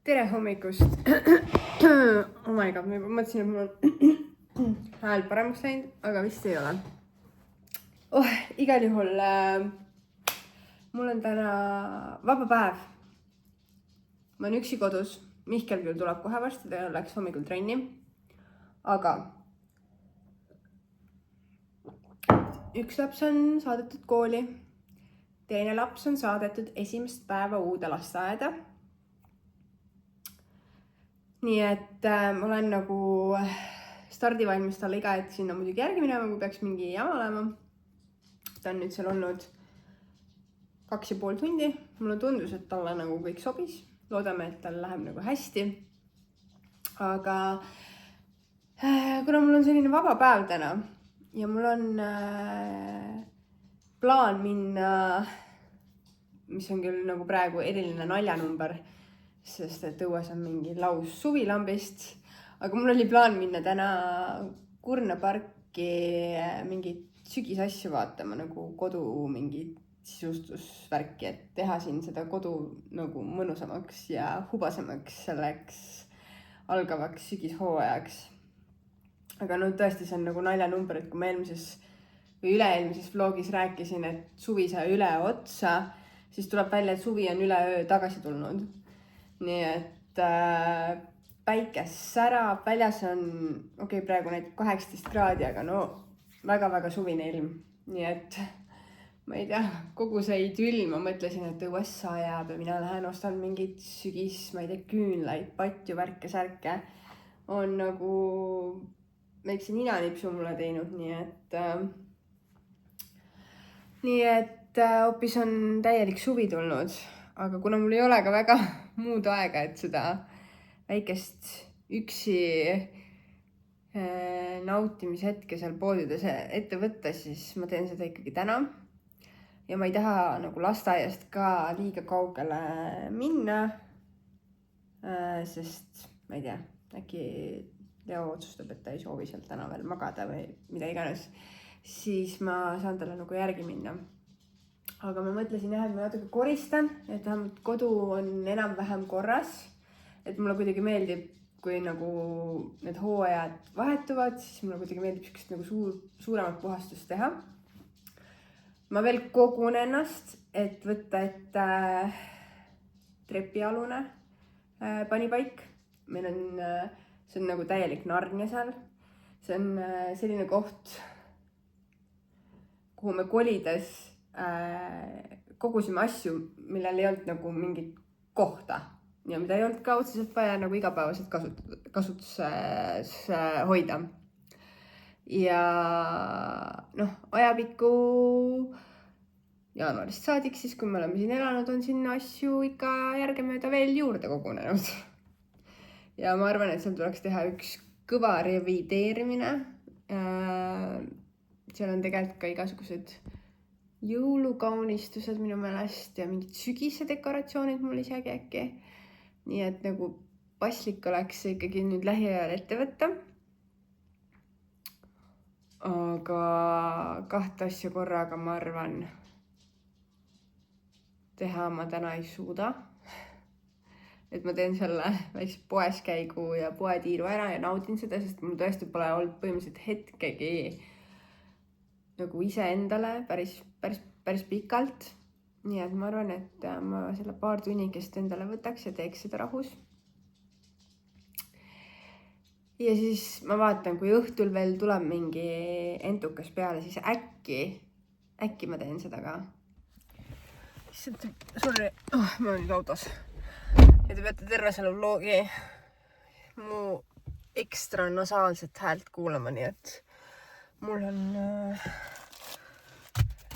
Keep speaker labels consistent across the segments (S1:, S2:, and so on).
S1: Tere hommikust! Oh my god, ma juba mõtlesin, et mul on hääl paremaks läinud, aga vist ei ole. Igal juhul mul on täna vaba päev. Ma olen üksi kodus. Mihkel küll tuleb kohe varsti, ta läks hommikul trenni. Aga üks laps on saadetud kooli. Teine laps on saadetud esimest päeva uude lasteaeda. Nii et ma olen nagu stardivalmis talle iga hetk sinna muidugi järgi minema, kui peaks mingi jama olema. Ta on nüüd seal olnud 2,5 tundi. Mulle tundus, et talle nagu kõik sobis. Loodame, et tal läheb nagu hästi. Aga kuna mul on selline vaba päev täna ja mul on plaan minna, mis on küll nagu praegu eriline naljanumber, sest et õues on mingi laus suvilambist, aga mul oli plaan minna täna Kurna parki mingit sügisasju vaatama, nagu kodu mingit sisustusvärki, et teha siin seda kodu nagu mõnusamaks ja hubasemaks selleks algavaks sügishooajaks. Aga no tõesti, see on nagu naljanumber, et kui ma eelmises või üle-eelmises vlogis rääkisin, et suvi sai üle otsa, siis tuleb välja, et suvi on üle öö tagasi tulnud. Nii et päikes särab, väljas on praegu näitab 18 kraadi, aga no väga-väga suvine ilm. Nii et ma ei tea, kogu see idüll, ma mõtlesin, et õues sajab ja mina lähen ostan mingit sügis, ma ei tea, küünlaid, patju, värke, särke. On nagu väikse ninanipsu mulle teinud, nii et hoopis on täielik suvi tulnud. Aga kuna mul ei ole ka väga muud aega, et seda väikest üksi nautimishetke seal poodides ette võtta, siis ma teen seda ikkagi täna. Ja ma ei taha nagu lasteaiast ka liiga kaugele minna, sest ma ei tea, äkki Leo otsustab, et ta ei soovi seal täna veel magada või mida iganes, siis ma saan talle nagu järgi minna. Aga ma mõtlesin jah, et ma natuke koristan, et vähemalt kodu on enam-vähem korras. Et mulle kuidagi meeldib, kui nagu need hooajad vahetuvad, siis mulle kuidagi meeldib sellist nagu suuremat puhastust teha. Ma veel kogun ennast, et võtta ette trepialune panipaik. Meil on, see on nagu täielik Narnia seal. See on selline koht, kuhu me kolides kogusime asju, millel ei olnud nagu mingit kohta ja mida ei olnud ka otseselt vaja nagu igapäevaselt kasutuses hoida. Ja ajapikku jaanuarist saadik, siis kui me oleme siin elanud, on sinna asju ikka järgemööda veel juurde kogunenud. Ja ma arvan, et seal tuleks teha üks kõva revideerimine. Seal on tegelikult ka igasugused jõulukaunistused minu meelest ja mingid sügise dekoratsioonid mul isegi äkki. Nii et nagu paslik oleks ikkagi nüüd lähiajal ette võtta. Aga 2 asja korraga ma arvan teha ma täna ei suuda. Et ma teen selle väikse poes käigu ja poetiiru ära ja naudin seda, sest mul tõesti pole olnud põhimõtteliselt hetkegi nagu ise endale päris pikalt. Nii et ma arvan, et ma selle 2 tunnikest endale võtaks ja teeks seda rahus. Ja siis ma vaatan, kui õhtul veel tuleb mingi entukas peale, siis äkki ma teen seda ka. Sorry, ma olen nüüd autos. Ja te peate terve selle vlogi mu ekstra nasaalset häält kuulama, nii et mul on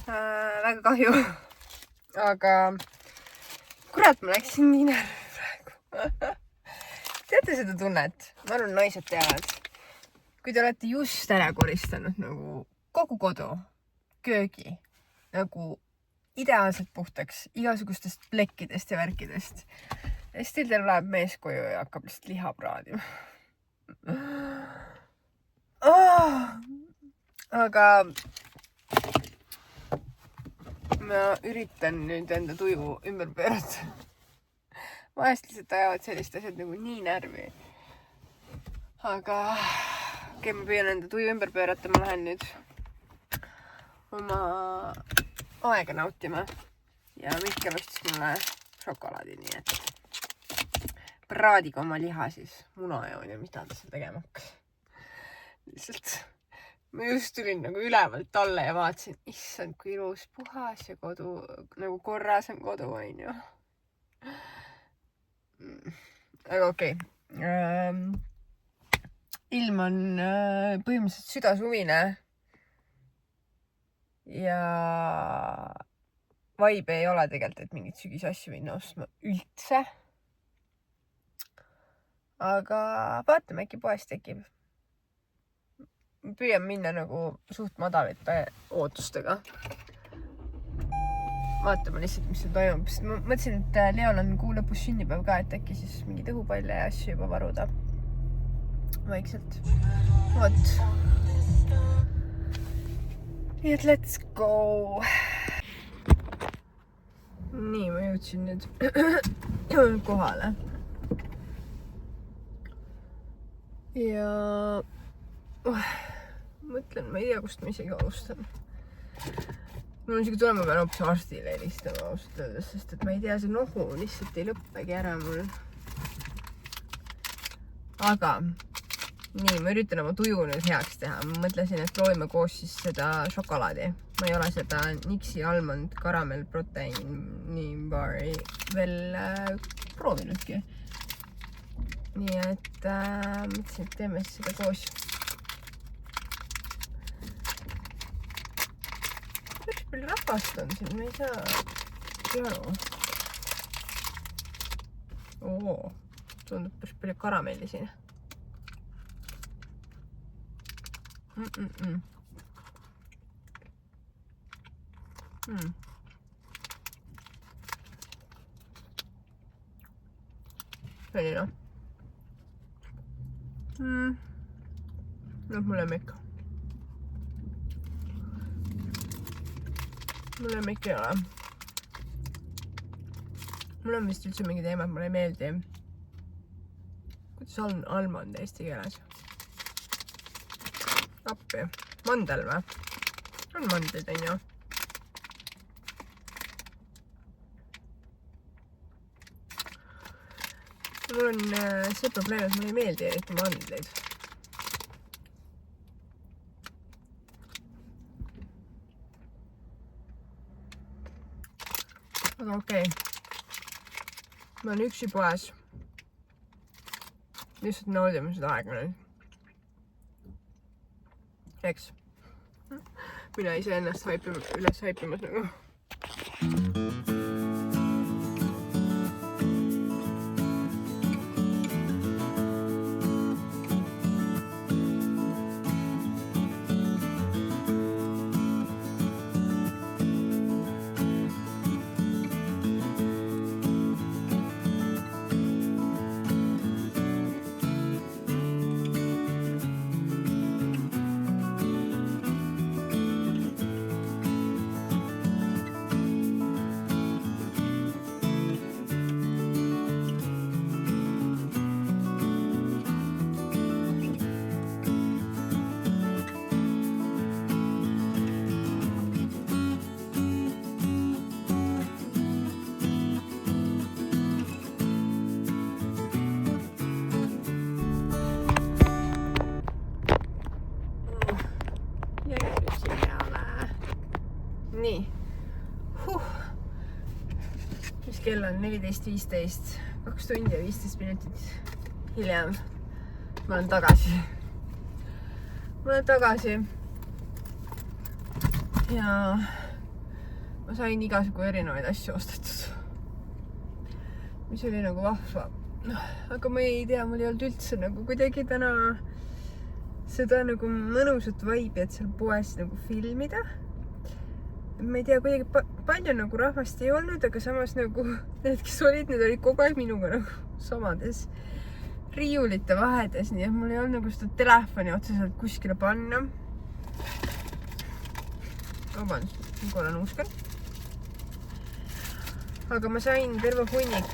S1: väga kahju. Aga kurat, ma läksin nii närvi praegu. Teate seda tunnet? Ma arvan, naised teavad. Kui te olete just ära koristanud nagu kogu kodu, köögi, nagu ideaalselt puhtaks igasugustest plekkidest ja värkidest. Ja siis teil läheb mees koju ja hakkab lihtsalt liha praadima. Aga ma üritan nüüd enda tuju ümber pöörata. vahest lihtsalt ajavad sellist asjad nagu nii närvi. Aga okei, ma püüan enda tuju ümber pöörata, ma lähen nüüd oma aega nautima. Ja Mihkel ostis mulle šokolaadi, nii et praadiga oma liha siis munajoon ja mida ta seal tegema hakkas. Lihtsalt ma just tulin nagu ülevalt alla ja vaatasin, issand, kui ilus, puhas ja kodu, nagu korras on kodu, on ju. Aga okei. Ilm on põhimõtteliselt südasuvine ja vibe ei ole tegelikult, et mingit sügisasju minna ostma üldse. Aga vaatame, äkki poes tekib. Püüan minna nagu suht madalite ootustega. Vaatame lihtsalt, mis see toimub. Ma mõtlesin, et Leol on kuu lõpus sünnipäev ka, et äkki siis mingi tõhupalle ja asju juba varuda. Vaikselt. Vot. Nii et let's go. Nii, ma jõudsin nüüd kohale. Ja mõtlen, ma ei tea, kust ma isegi alustan. Mul on isegi tulema pean hoopis arstile helistama ausalt öeldes, sest et ma ei tea, see nohu lihtsalt ei lõppegi ära mul. Aga nii, ma üritan oma tuju nüüd heaks teha. Ma mõtlesin, et proovime koos siis seda šokolaadi. Ma ei ole seda Nixi Almond Caramel Proteiini bari veel proovinudki. Nii et mõtlesin, et teeme siis seda koos. Päris palju rahvast on siin, ma ei saa aru. Tundub päris palju karamelli siin. Selline. Noh, mu lemmik. Mu lemmik ei ole. Mul on vist üldse mingi teema, et mulle ei meeldi. Kuidas on almond eesti keeles? Appi. Mandel või? On mandlid, on ju? Mul on see probleem, et mulle ei meeldi eriti mandlid. Aga okei. Ma olen üksi poes. Lihtsalt naudime seda aega nüüd. Eks. Mina ise ennast üles haipimas nagu. Nii. Mis kell on 14.15, 2 tundi ja 15 minutit hiljem. Ma olen tagasi. Ja ma sain igasugu erinevaid asju ostetud. Mis oli nagu vahva. Aga ma ei tea, mul ei olnud üldse nagu kuidagi täna seda nagu mõnusat vibe'i, et seal poes nagu filmida. Ma ei tea, kuidagi palju nagu rahvast ei olnud, aga samas nagu need, kes olid, need olid kogu aeg minuga nagu samades riiulite vahedes, nii et mul ei olnud nagu seda telefoni otseselt kuskile panna. Vabandust, ma korra nuuskan. aga ma sain terve hunnik,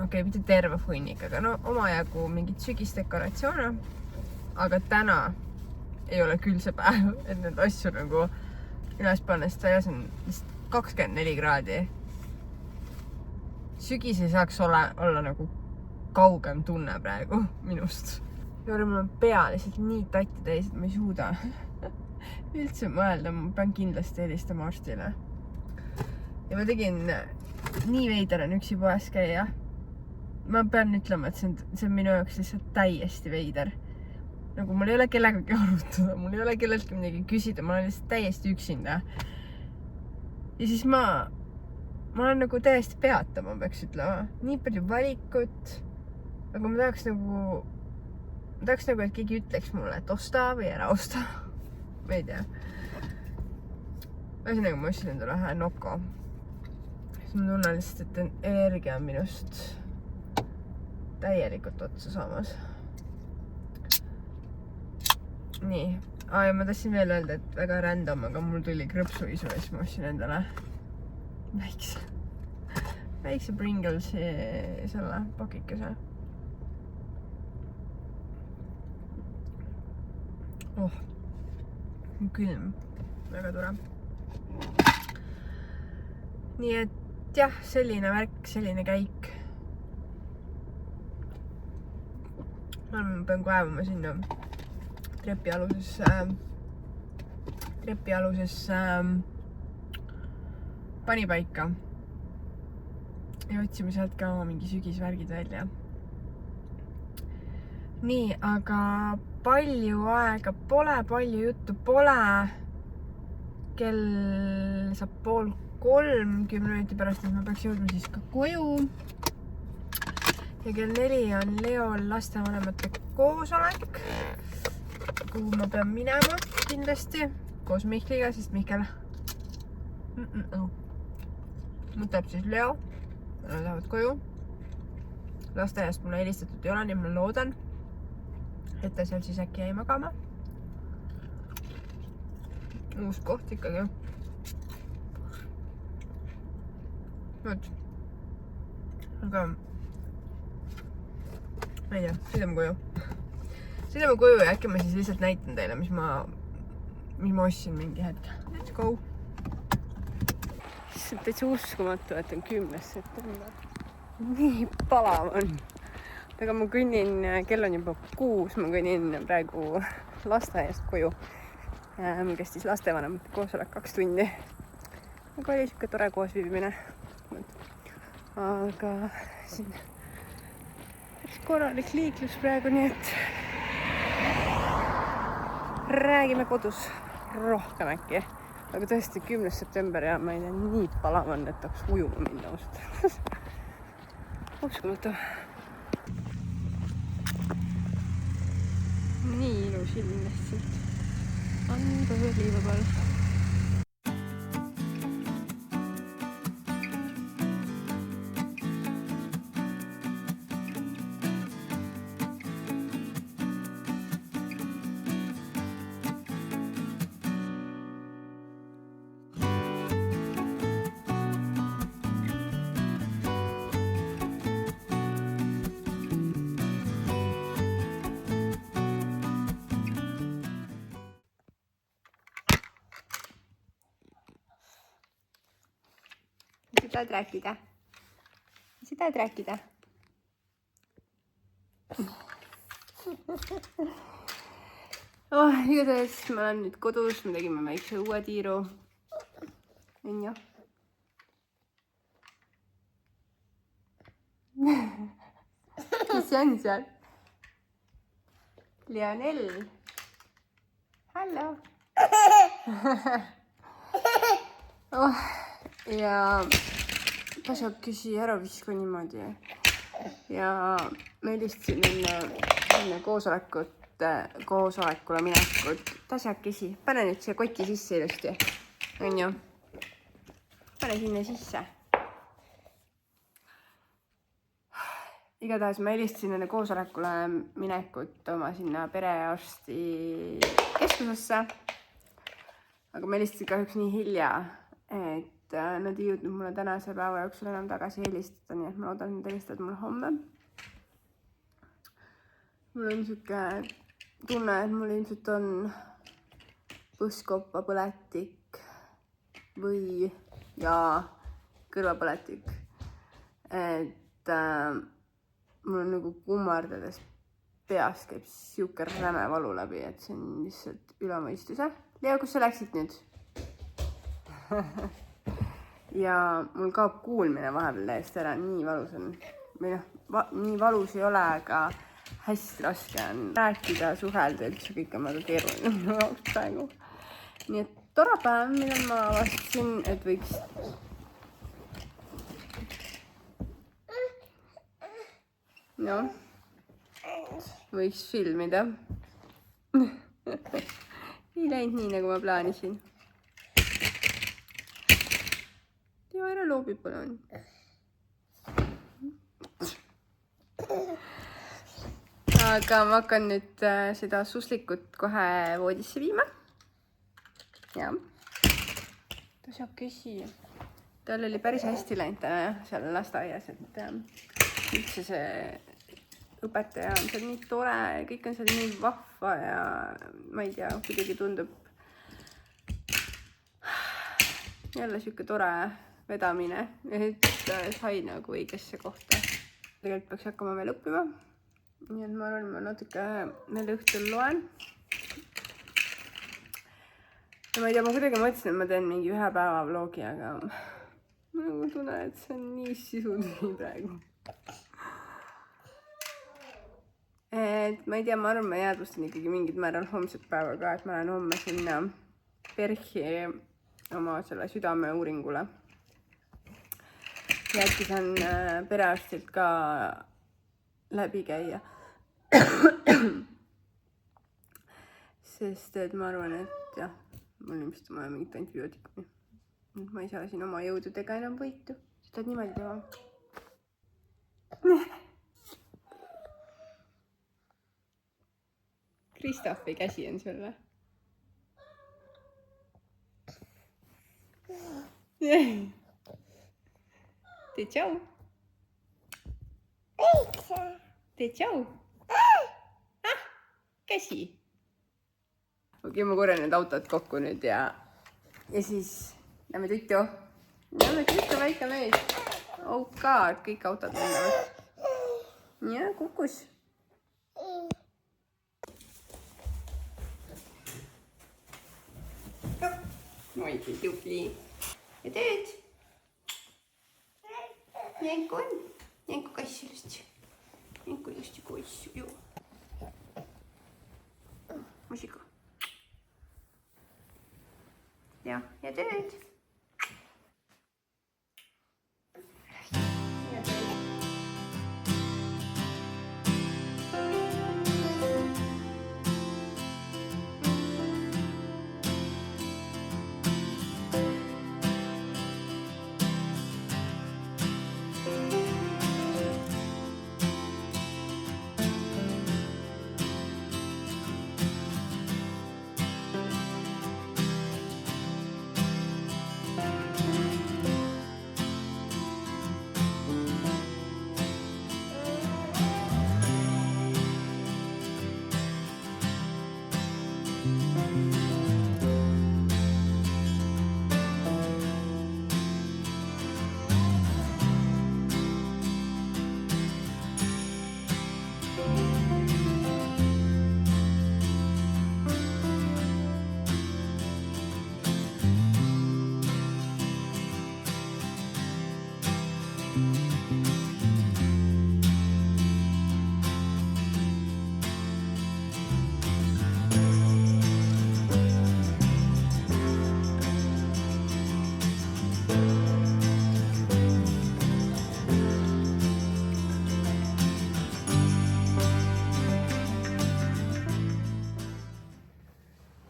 S1: okei, mitte terve hunnik, aga no omajagu mingit sügisdekoratsioone. Aga täna ei ole küll see päev, et need asju nagu üles panna, sest väljas on 24 kraadi. Sügis ei saaks olla nagu kaugem tunne praegu minust. Ja mul on pea lihtsalt nii tatti täis, et ma ei suuda üldse mõelda, ma pean kindlasti helistama arstile. Ja ma tegin, nii veider on üksi poes käia. Ma pean ütlema, et see on minu jaoks lihtsalt täiesti veider. Nagu mul ei ole kellegagi arutada, mul ei ole kelleltki midagi küsida, ma olen lihtsalt täiesti üksinda. Ja siis ma olen nagu täiesti peatama, peaks ütlema. Nii palju valikut, aga ma tahaks nagu, et keegi ütleks mulle, et osta või ära osta. Ma ei tea. Ühesõnaga ma ostsin endale ühe Noko. Siis ma tunnen lihtsalt, et energia on minust täielikult otsa saamas. Nii. Ja ma tahtsin veel öelda, et väga random, aga mul tuli krõpsuisu ja siis ma ostsin endale väikse Pringlesi selle pakikese. Külm. Väga tore. Nii et jah, selline värk, selline käik. Ma pean kaevama sinna trepialusesse panipaika ja otsime sealt ka oma mingi sügisvärgid välja. Nii, aga palju aega pole, palju juttu pole. Kell saab 2:30, 10 minuti pärast, et ma peaks jõudma siis ka koju. Ja kell 4 on Leol lastevanemate koosolek, kuhu ma pean minema kindlasti koos Mihkliga, sest Mihkel mõtleb siis Leo. Nad lähevad koju. Lasteaiast mulle helistatud ei ole, nii ma loodan, et ta seal siis äkki jäi magama. Uus koht ikkagi. Võt. Aga ma ei tea, sõidame koju. Sõidame koju ja äkki ma siis lihtsalt näitan teile, mis ma ostsin mingi hetk. Let's go! See on täitsa uskumatu, et on 10. september. Nii palav on. Aga ma kõnnin, kell on juba 6, ma kõnnin praegu lasteaiast koju. Kestis lastevanemate koosolek 2 tundi. Aga oli siuke tore koosviibimine. Aga siin päris korralik liiklus praegu, nii et räägime kodus rohkem äkki. Aga tõesti 10. september ja ma ei tea, nii palav on, et tahaks ujuma minna ausalt. Uskumatu. Nii ilus ilm lihtsalt. Unbelievable. Tahad rääkida? Sa tahad rääkida? Igatahes ma olen nüüd kodus, me tegime väikse uue tiiru. On ju? Mis see on seal? Lionel. Hallo. Ja tasakesi ära viska niimoodi. Ja ma helistasin enne koosolekule minekut. Tasakesi. Pane nüüd see koti sisse ilusti. On ju? Pane sinna sisse. Igatahes ma helistasin enne koosolekule minekut oma sinna perearsti keskusesse. Aga ma helistasin kahjuks nii hilja, et nad ei jõudnud mulle tänase päeva jooksul enam tagasi helistada, nii et ma loodan, et nad helistavad mulle homme. Mul on siuke tunne, et mul ilmselt on põskoppa põletik või kõrvapõletik. Et mul on nagu kummardades peas käib siuke räme valu läbi, et see on lihtsalt üle mõistuse. Leo, kus sa läksid nüüd? Ja mul kaob kuulmine vahepeal täiesti ära, nii valus on. Või nii valus ei ole, aga hästi raske on rääkida, suhelda, üldse kõik on väga keeruline minu jaoks praegu. Nii et tore päev, millal ma avastasin, et võiks võiks filmida. Ei läinud nii, nagu ma plaanisin. Teo ära loobi palun. Aga ma hakkan nüüd seda suslikut kohe voodisse viima. Ja. Ta saab küsia. Tal oli päris hästi läinud täna seal lasteaias, et üldse see õpetaja on seal nii tore, kõik on seal nii vahva ja ma ei tea, kuidagi tundub jälle siuke tore vedamine, et sai nagu õigesse kohta. Tegelikult peaks hakkama veel õppima. Nii et ma arvan, ma natuke veel õhtul loen. Ja ma ei tea, ma kuidagi mõtlesin, et ma teen mingi 1 päeva vlogi, aga ma nagu tunnen, et see on nii sisutühi praegu. Et ma ei tea, ma arvan, ma jäädvustan ikkagi mingid määral homset päeva ka, et ma lähen homme sinna PERH-i oma selle südameuuringule. Ja äkki saan perearstilt ka läbi käia. Sest et ma arvan, et jah, mul ilmselt on vaja mingit antibiootikumi. Ma ei saa siin oma jõududega enam võitu. Seda niimoodi teha. Kristofi käsi on sul või? Tee tšau. Tee tšau. Käsi. Okei, ma korjan need autod kokku nüüd ja siis näeme tuttu. Näeme tuttu, väike mees. OK, kõik autod lendavad. Ja, kukus. Moikki tupli. Ja tööd. Jenku on. Jenku kass ilusti. Jenku ilusti kassu, joo. Musika. Ja tööd.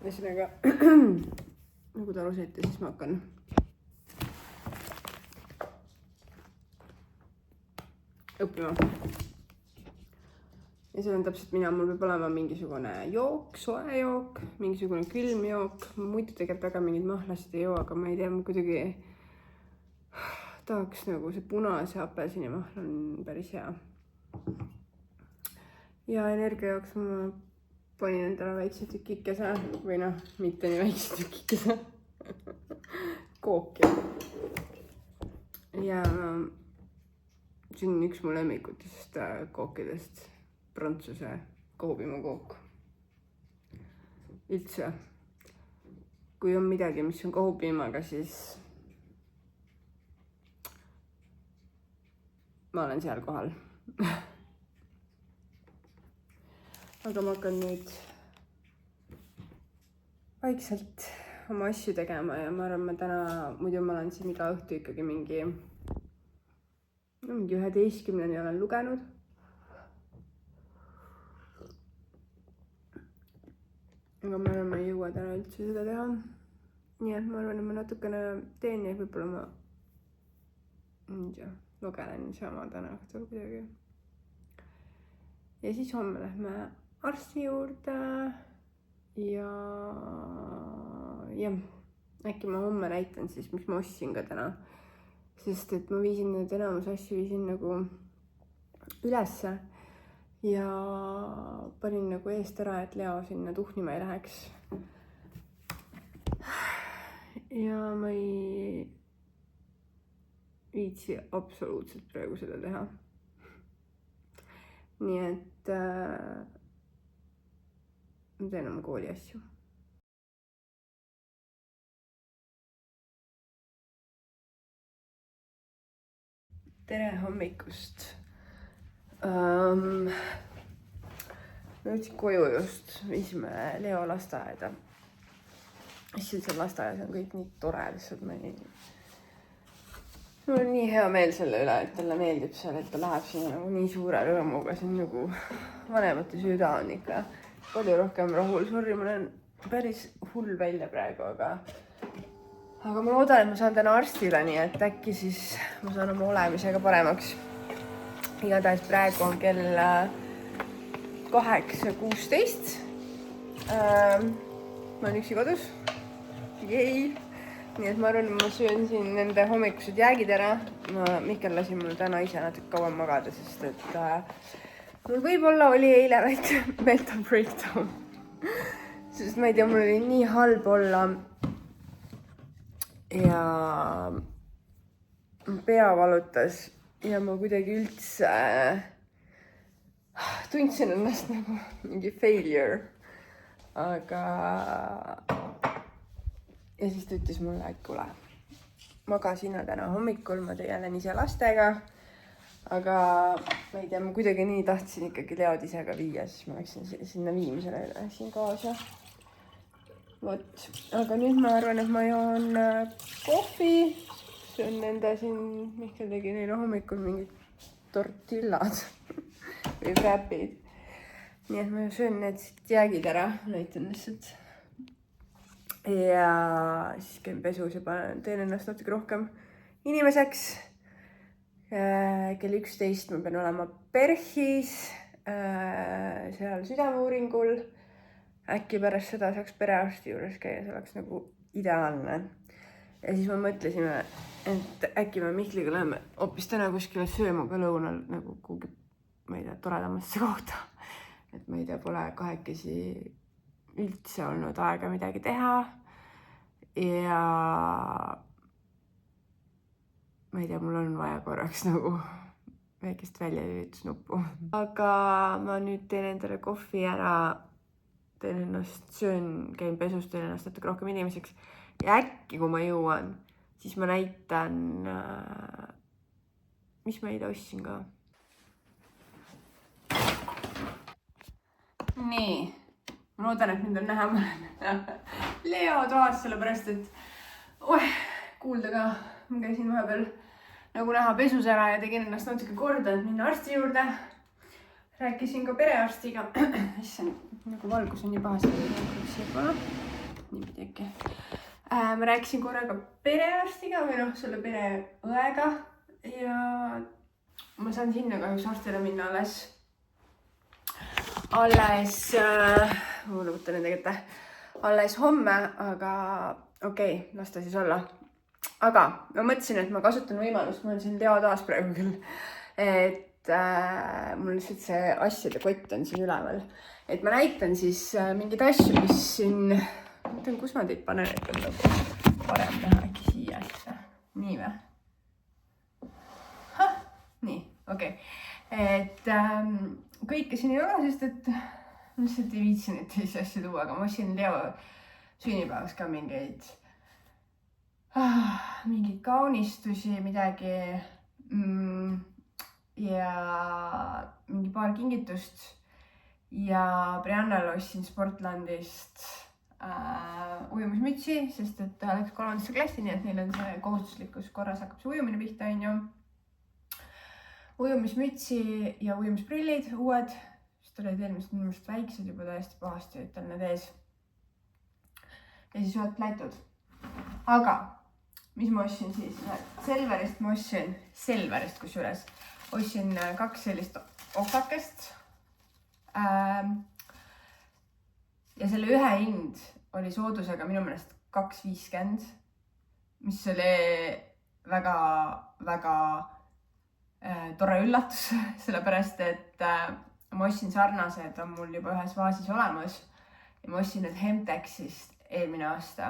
S1: Ühesõnaga, nagu te aru saite, siis ma hakkan õppima. Ja see on täpselt mina, mul peab olema mingisugune jook, soe jook, mingisugune külm jook. Ma muidu tegelikult väga mingid mahlasid ei joo, aga ma ei tea, ma kuidagi tahaks nagu see punase apelsinimahl on päris hea. Ja energia jaoks ma panin endale väikse tükikese või noh, mitte nii väikse tükikese kooki. Ja see on üks mu lemmikutest kookidest, prantsuse kohupiimakook. Üldse, kui on midagi, mis on kohupiimaga, siis ma olen seal kohal. Aga ma hakkan nüüd vaikselt oma asju tegema ja ma arvan, ma täna, muidu ma olen siin iga õhtu ikkagi mingi 11-ni olen lugenud. Aga ma arvan, ma ei jõua täna üldse seda teha. Nii et ma arvan, et ma natukene teen ja võib-olla ma lugelen sama täna õhtul kuidagi. Ja siis homme lähme arsti juurde ja äkki ma homme näitan siis, mis ma ostsin ka täna. Sest et ma viisin need enamus asju nagu ülesse ja panin nagu eest ära, et Leo sinna tuhnima ei läheks. Ja ma ei viitsi absoluutselt praegu seda teha. Nii et ma teen oma kooli asju. Tere hommikust. Me jõudsin koju just, viisime Leo lasteaeda. Siis seal lasteaias on kõik nii tore, lihtsalt mul on nii hea meel selle üle, et talle meeldib seal, et ta läheb sinna nagu nii suure rõõmuga. See on nagu vanemate süda on ikka palju rohkem rahul. Sorry, ma olen päris hull välja praegu, aga ma loodan, et ma saan täna arstile, nii et äkki siis ma saan oma olemisega paremaks. Igatahes praegu on kell 8:16. Ma olen üksi kodus. Jei! Nii et ma arvan, et ma söön siin nende hommikused jäägid ära. Mihkel lasi mul täna ise natuke kauem magada, sest et mul võib-olla oli eile mental breakdown. Sest ma ei tea, mul oli nii halb olla. Ja pea valutas ja ma kuidagi üldse tundsin ennast nagu mingi failure. Aga ja siis ta ütles mulle, et kuule, maga sina täna hommikul, ma tegelen ise lastega. Aga ma ei tea, ma kuidagi nii tahtsin ikkagi Leod ise ka viia, siis ma läksin sinna viimisele siin kaasa. Vot, aga nüüd ma arvan, et ma joon kohvi. See on nende siin, Mihkel tegi neile hommikul mingid tortillad või wrapid. Nii et ma söön need jäägid ära, näitan lihtsalt. Ja siis käin pesus ja teen ennast natuke rohkem inimeseks. Kell 11 ma pean olema PERHis, seal südameuuringul. Äkki pärast seda saaks perearsti juures käia, see oleks nagu ideaalne. Ja siis ma mõtlesime, et äkki me Mihkliga läheme hoopis täna kuskile sööma ka lõunal nagu kuhugi, ma ei tea, toredamasse kohta. Et ma ei tea, pole kahekesi üldse olnud aega midagi teha. Ja ma ei tea, mul on vaja korraks nagu väikest väljalülitusnuppu. Aga ma nüüd teen endale kohvi ära, teen ennast, söön, käin pesus, teen ennast natuke rohkem inimeseks. Ja äkki, kui ma jõuan, siis ma näitan, mis ma eile ostsin ka. Nii, ma loodan, et mind on näha. Ma olen Leo toas, sellepärast, et kuulda ka. Ma käisin vahepeal nagu näha pesus ära ja tegin ennast natuke korda, et minna arsti juurde. Rääkisin ka perearstiga. Issand, nagu valgus on nii pahasti. Niipidi äkki. Ma rääkisin korraga perearstiga või selle pereõega ja ma saan sinna kahjuks arstile minna alles homme, aga okei, las ta siis olla. aga ma mõtlesin, et ma kasutan võimalust, ma olen siin Leo taas praegu küll, et mul lihtsalt see asjade kott on siin üleval. Et ma näitan siis mingeid asju, mis siin, mõtlen, kus ma teid panen, et on nagu parem teha äkki siia siis. Nii või? Nii, okei. Et kõike siin ei ole, sest et ma lihtsalt ei viitsi neid teisi asju tuua, aga ma ostsin Leo sünnipäevaks ka mingeid kaunistusi, midagi ja mingi paar kingitust ja Briannale ostsin Sportlandist ujumismütsi, sest et ta läks 3. klassi, nii et neil on see kohustuslikus korras hakkab see ujumine pihta, on ju. Ujumismütsi ja ujumisprillid uued, sest olid eelmised minu meelest väiksed juba täiesti pahasti, ütel need ees. Ja siis ühed plätud. Aga mis ma ostsin siis? Selverist ma ostsin, kusjuures. Ostsin 2 sellist okakest. Ja selle ühe hind oli soodusega minu meelest 2,50, mis oli väga, väga tore üllatus, sellepärast, et ma ostsin sarnased, on mul juba ühes vaasis olemas ja ma ostsin need Hemtexist eelmine aasta.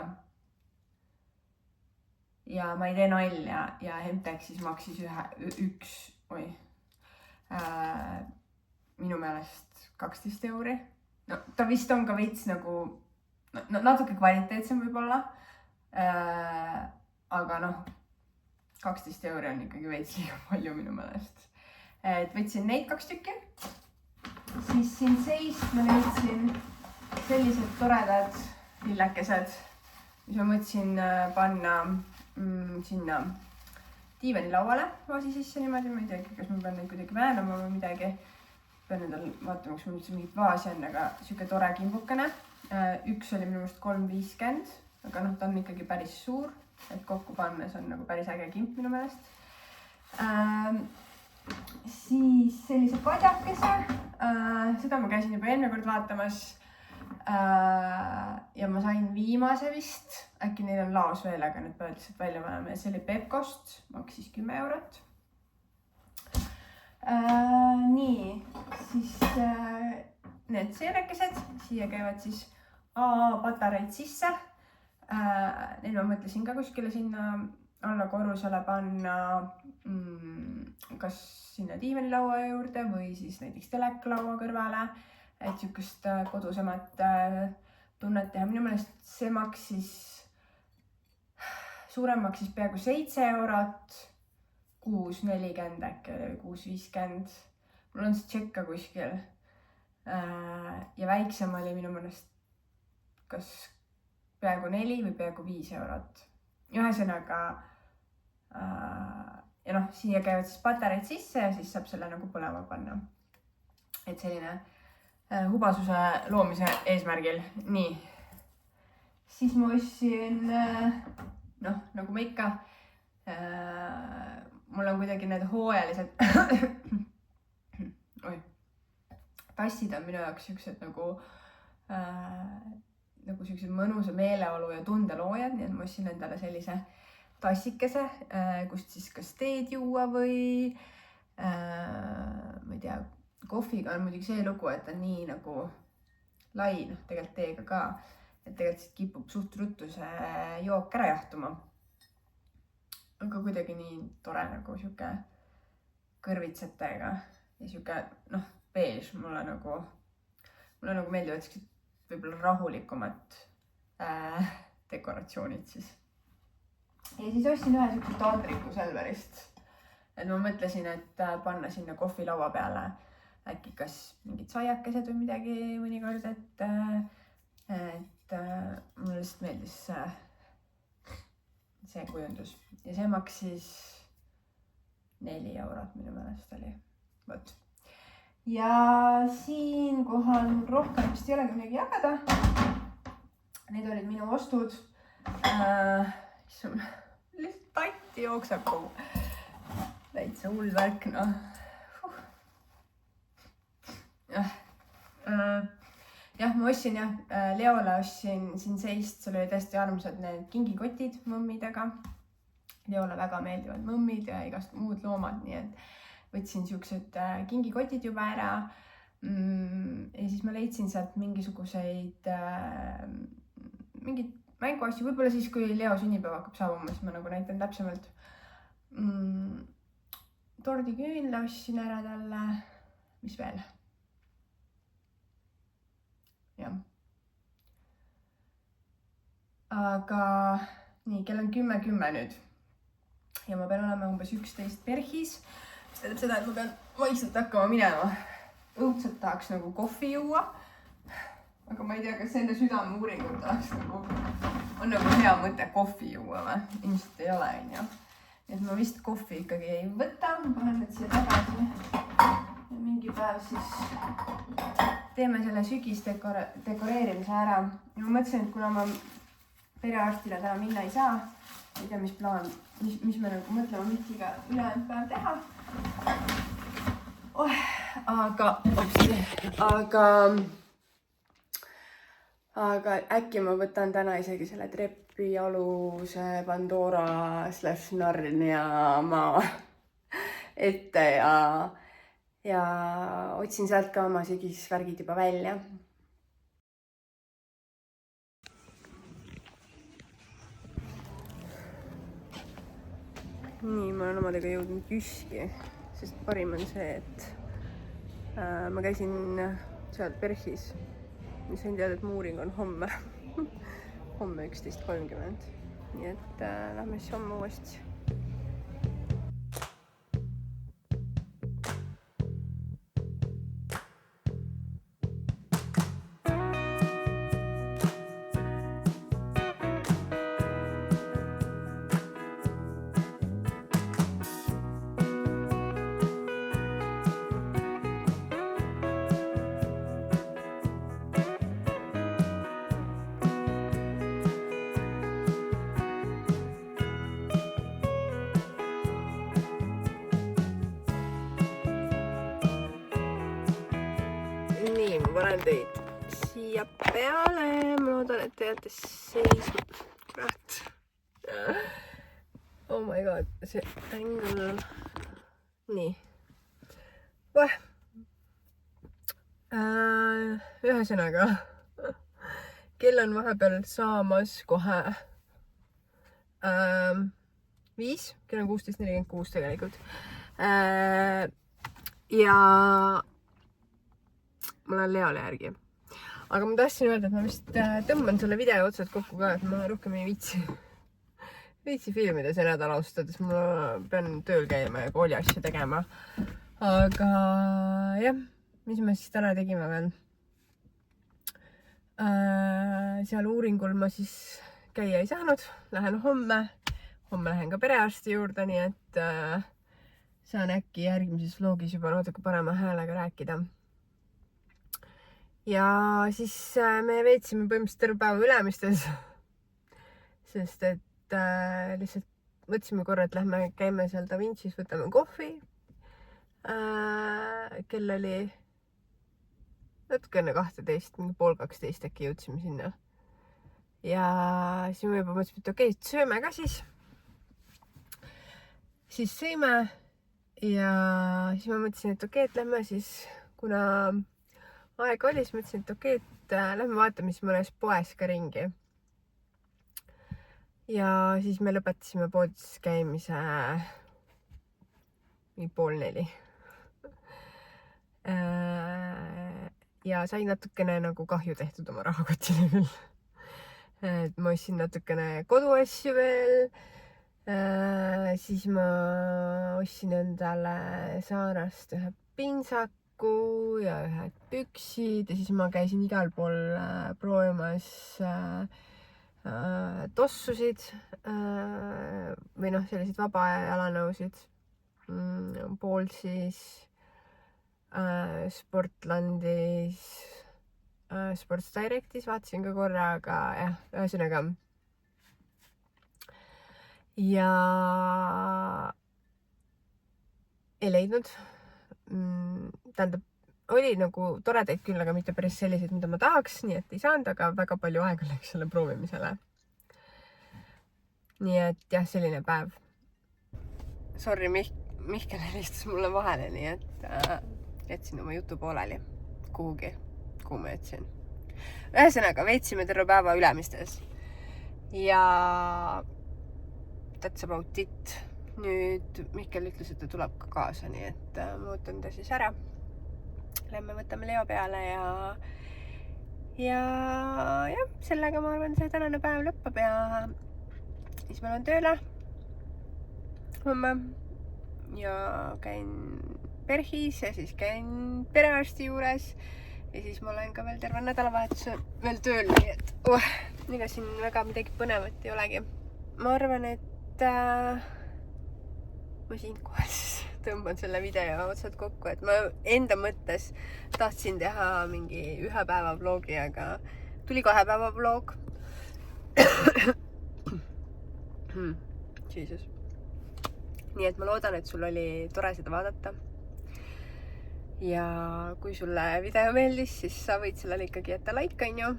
S1: Ja ma ei tee nalja ja Hemtexis maksis minu meelest 12 €. No ta vist on ka veits nagu natuke kvaliteetsem võib-olla, aga noh, 12 € on ikkagi veits liiga palju minu meelest. Et võtsin neid 2 tükki. Siis siin seist ma leidsin sellised toredad lillekesed, mis ma mõtlesin panna sinna diivanilauale vaasi sisse niimoodi. Ma ei teagi, kas ma pean neid kuidagi väänama või midagi. Pean endal vaatama, kas mul üldse mingit vaasi on, aga siuke tore kimbukene. Üks oli minu meelest 3,50, aga noh, ta on ikkagi päris suur. Et kokku pannes on nagu päris äge kimp minu meelest. Siis sellise padjakese. Seda ma käisin juba eelmine kord vaatamas. Ja ma sain viimase vist. Äkki neil on laos veel, aga need peavad lihtsalt välja panema. Ja see oli Pepkost, maksis 10 €. Nii, siis need seerekesed. Siia käivad siis patareid sisse. Neil ma mõtlesin ka kuskile sinna alla korrusele panna, kas sinna diivanilaua juurde või siis näiteks teleklaua kõrvale, et siukest kodusemat tunnet teha. Minu meelest see maksis, suurem maksis peaaegu 7 €, 6,40 äkki või 6,50. Mul on see tšekk ka kuskil. Ja väiksem oli minu meelest kas peaaegu 4 või peaaegu 5 €. Ühesõnaga, ja noh, siia käivad siis patareid sisse ja siis saab selle nagu põlema panna. Et selline hubasuse loomise eesmärgil. Nii. Siis ma ostsin, noh, nagu ma ikka, mul on kuidagi need hooajalised tassid on minu jaoks siuksed nagu siuksed mõnusa meeleolu ja tundeloojad, nii et ma ostsin endale sellise tassikese, kust siis kas teed juua või ma ei tea, kohviga on muidugi see lugu, et on nii nagu lai, noh tegelikult teega ka, et tegelikult kipub suht ruttu see jook ära jahtuma. Aga kuidagi nii tore nagu siuke kõrvitsetega ja siuke, noh, beež mulle nagu meeldivad siuksed võib-olla rahulikumat dekoratsioonid siis. Ja siis ostsin ühe siukse taldriku Selverist. Et ma mõtlesin, et panna sinna kohvilaua peale äkki kas mingid saiakesed või midagi mõnikord, et mulle lihtsalt meeldis see kujundus. Ja see maksis 4 € minu meelest oli. Võt. Ja siinkohal rohkem vist ei olegi midagi jagada. Need olid minu ostud. Lihtsalt tatti jookseb kogu. Täitsa hull värk, noh. Jah, ma ostsin Leole ostsin siin seist, seal oli täiesti armsad need kingikotid mõmmidega. Leole väga meeldivad mõmmid ja igast muud loomad, nii et võtsin siuksed kingikotid juba ära. Ja siis ma leidsin sealt mingisuguseid mingid mänguasju, võib-olla siis, kui Leo sünnipäev hakkab saabuma, siis ma nagu näitan täpsemalt. Tordiküünla ostsin ära talle, mis veel? Jah. Aga nii, kell on 10:10 nüüd. Ja ma pean olema umbes 11 PERH-is. Mis tähendab seda, et ma pean vaikselt hakkama minema. Õudselt tahaks nagu kohvi juua. Aga ma ei tea, kas enda südameuuringud tahaks on nagu hea mõte kohvi juua või? Ilmselt ei ole, onju. Nii et ma vist kohvi ikkagi ei võta. Ma panen need siia tagasi. Ja mingi päev siis teeme selle sügisdekoreerimise ära. Ja ma mõtlesin, et kuna ma perearstile täna minna ei saa, ei tea, mis plaan, mis me nagu mõtlema Mihtiga ülejäänud päev teha. Aga äkki ma võtan täna isegi selle trepialuse Pandora/Narnia maa ette ja otsin sealt ka oma sügisvärgid juba välja. Nii, ma olen omadega jõudnud Jyski, sest parim on see, et ma käisin sealt PERH-is. Sain teada, et mu uuring on homme. Homme 11:30. Nii et lähme siis homme uuesti. Nii, ma panen teid siia peale. Ma loodan, et te jääte seisma. Kurat. Oh my god, see angle. Nii. Ühesõnaga. Kell on vahepeal saamas kohe 5. Kell on 16:46 tegelikult. Ja ma olen Leole järgi. Aga ma tahtsin öelda, et ma vist tõmban selle video otsad kokku ka, et ma rohkem ei viitsi filmida see nädal austades. Ma pean tööl käima ja kooli asju tegema. Aga jah, mis me siis täna tegime veel? Seal uuringul ma siis käia ei saanud. Lähen homme. Homme lähen ka perearsti juurde, nii et saan äkki järgmises vlogis juba natuke parema häälega rääkida. Ja siis me veetsime põhimõtteliselt terve päeva Ülemistes, sest et lihtsalt mõtlesime korra, et lähme käime seal Da Vinci's, võtame kohvi. Kell oli natuke enne 12, mingi 11:30 äkki jõudsime sinna. Ja siis me juba mõtlesime, et okei, sööme ka siis. Siis sõime ja siis ma mõtlesin, et okei, et lähme siis, kuna aeg oli, siis mõtlesin, et okei, et lähme vaatame siis mõnes poes ka ringi. Ja siis me lõpetasime poodides käimise 3:30. Ja sain natukene nagu kahju tehtud oma rahakotile küll. Et ma ostsin natukene koduasju veel. Siis ma ostsin endale Saarast ühe pintsaku ja ühed püksid ja siis ma käisin igal pool proovimas tossusid või noh, selliseid vaba jalanõusid. Poolsis, Sportlandis, Sports Directis vaatasin ka korra, aga jah, ühesõnaga. Ja ei leidnud. Tähendab, oli nagu toredaid küll, aga mitte päris selliseid, mida ma tahaks, nii et ei saanud, aga väga palju aega läks selle proovimisele. Nii et jah, selline päev. sorry, Mihkel helistas mulle vahele, nii et jätsin oma jutu pooleli kuhugi, kuhu ma jätsin. Ühesõnaga, veetsime terve päeva Ülemistes ja that's about it. Nüüd Mihkel ütles, et ta tuleb ka kaasa, nii et ma võtan ta siis ära. Lähme võtame Leo peale ja sellega ma arvan, see tänane päev lõppab ja siis ma lähen tööle homme ja käin PERHis ja siis käin perearsti juures ja siis ma olen ka veel terve nädalavahetuse veel tööl, nii et ega siin väga midagi põnevat ei olegi. Ma arvan, et ma siinkohal siis tõmban selle video otsad kokku, et ma enda mõttes tahtsin teha mingi 1 päeva vlogi, aga tuli 2 päeva vlog. Jesus. Nii et ma loodan, et sul oli tore seda vaadata. Ja kui sulle video meeldis, siis sa võid sellele ikkagi jätta like, on ju.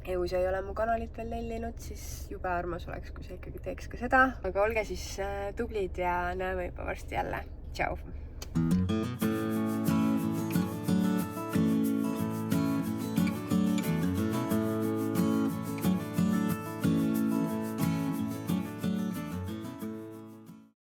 S1: Ja kui sa ei ole mu kanalit veel tellinud, siis jube armas oleks, kui sa ikkagi teeks ka seda. Aga olge siis tublid ja näeme juba varsti jälle. Tšau!